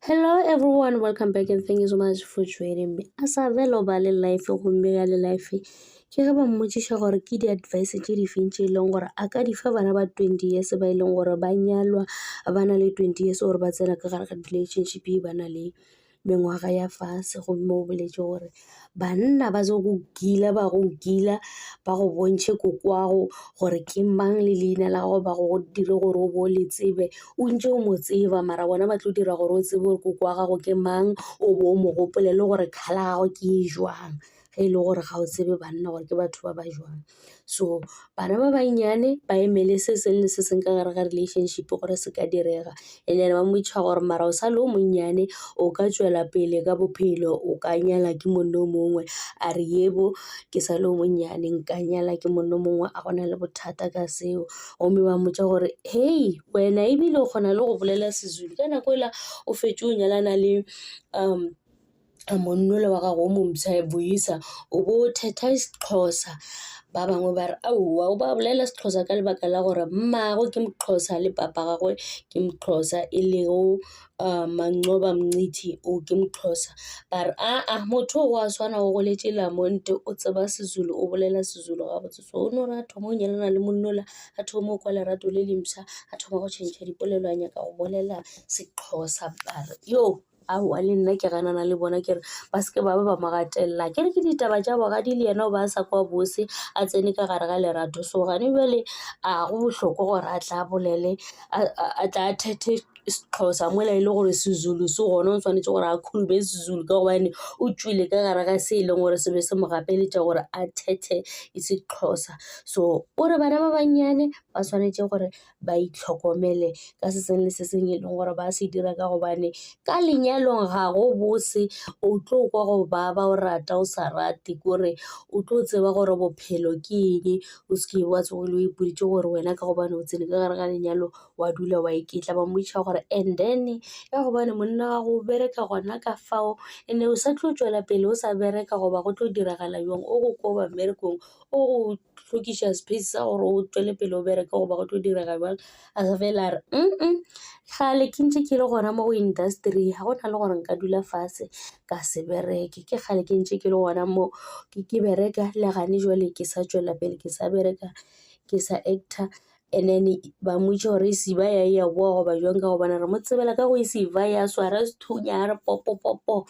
Hello everyone, welcome back and thank you so much for joining me. Asa velo ba le life go mmega le life. Ke ge ba mmotsisha gore ke di advice tse di fintse ileng gore a ka di fa bana ba 20 years ba ileng gore ba nyalwa ba na le 20 years gore ba tsena ka gare ga relationship ba na le mengwaga ya fase go mo boletse gore banna ba zo go gila ba go gila ba go bontshe kokwago gore ke mang le leina la go ba go dire gore o bo le tsebe o ntse o mo tseba mara bona ba tlo dira gore o tsebe gore kokwaga go ke mang o bo mo gopole le gore khala go ke jwang ge ile gore ga o tsebe banna gore ke batho ba ba jwang. So bana ba banyane ba emele se seng le se seng ka gare ga relationship gore se ka direga ene ba mo itšha gore mara o sa le o monnyane o ka tswela pele ka bophelo o ka nyala ke monna o mongwe a re yebo ke sa le o monnyane nka nyala ke monna o mongwe a gona le bothata ka seo gomme ba mmotsa gore hey wena ebile o kgona le go bolela Sezulu ka nako ela o fetse o nyalana le monnole wa gago o mompsha boisa o bo thetha Sexhosa ba bangwe ba re aowa o ba bolela Sexhosa ka lebaka la gore mmago ke Moxhosa le papa gagwe ke Moxhosa e lego Mancoba Mngithi o ke Moxhosa ba re motho o a swana o goletse Lamonte o tseba Sezulu o bolela Sezulu ga botse so o no re a thoma o nyalana le monnola a thoma o kwa lerato le lemsa a thoma go tšhentšha dipolelo a nyaka go bolela Sexhosa ba re yo aowa le nna ke ganana le bona ke re ba seke ba ba magatelela ke re ke ditaba tša boga di le yena o ba sa kwa bose a tsene ka gare ga lerato so gane bjale go bohloko gore a tla bolele a tla thethe Sexhosa mola e le gore Sezulu se gona o tshwanetse gore a khulube Sezulu ka gobane o tswile ka gare ga se e leng gore se be se mo gapeletša gore a thethe Sexhosa. So o re bana ba banyane ba tshwanetse gore ba itlhokomele ka se seng le se seng e leng gore ba se dira ka gobane ka lenyalong ga go bose o tlo kwa go baba o rata o sa rate kore o tlo tseba gore bophelo ke eng o se ke wa tsogile o ipoditse gore wena ka gobane o tsene ka gare ga lenyalo wa dula wa iketla ba mmoitšha gore and then ya gobane monna ga go bereka gona ka fao ene o sa tlo tswela pele o sa bereka goba go tlo diragala jang o go kwa ba mmerekong o go tlhokiša space sa gore o tswele pele o bereka goba go tlo direga jang a sa fela re gale ke ntse ke le gona mo go industry ga gona le gore nka dula fase ka se bereke ke gale ke ntse ke le gona mo ke bereka le gane jwale ke sa tswela pele ke sa bereka ke sa actor and then ba mmotša gore isiba ya boa goba jwang ka gobane re mo tsebela ka go isiba ya swara sethunya a re popopopo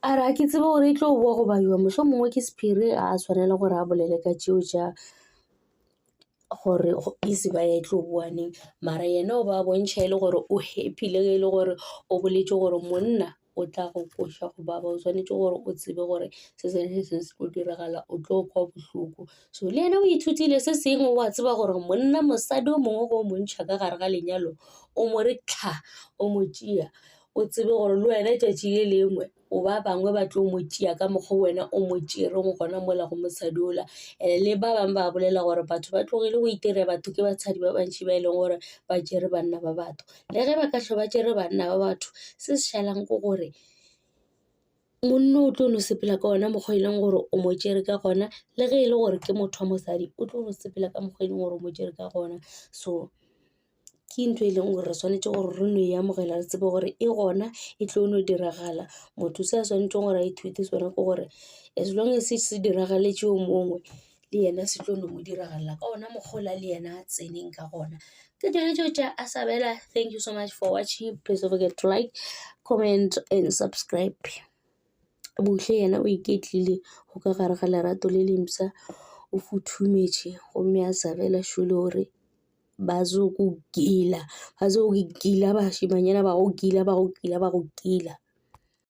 a re a ke tsebe gore e tlo boa goba jwang mošo mongwe ke sephiri a tshwanela gore a bolele ka tšeo tša gore isiba ya e tlo boaneng mara yena o ba bontšha e le gore o happy le ge e le gore o boletse gore monna o tla go koša go baba o tshwanetse gore o tsebe gore se sengwe se se tlo diragala o tlo kwa bohloko so le yena o ithutile se sengwe o a tseba gore monna mosadi o mongwe go montšha ka gare ga lenyalo o mo re tlha o mo tšea o tsebe gore le wena tšatši le lengwe o ba bangwe ba tlo mo tšea ka mokgwa wena o mo tšereng gona mola go mosadi ola le ba bangwe ba bolela gore batho ba tlogile go itira batho ke batshadi ba bantši ba e leng gore ba tšere banna ba batho le ge ba ka hlwa ba tšere banna ba batho se se šalang ko gore monna o tlo no sepela ka ona mokgwa e leng gore o mo tšere ka gona le ge e le gore ke motho wa mosadi o tlo no sepela ka mokgwa e leng gore o mo tšere ka gona so ke ntho e leng gore re tshwanetse gore re no e amogela re tsebe gore e gona e tlo no diragala motho se a tshwanetseng gore a ithute sone ke gore as long as se diragaletše o mongwe le yena se tlo no mo diragalela ka ona mokgola le yena a tseneng ka gona ke tsone tšeo tša Asabela. Thank you so much for watching. Please don't forget to like, comment and subscribe. Bohle yena o iketlile go ka gare ga lerato le lemsa o futhumetše gomme Asabela šole gore bazokugila bašimanyana ba go gila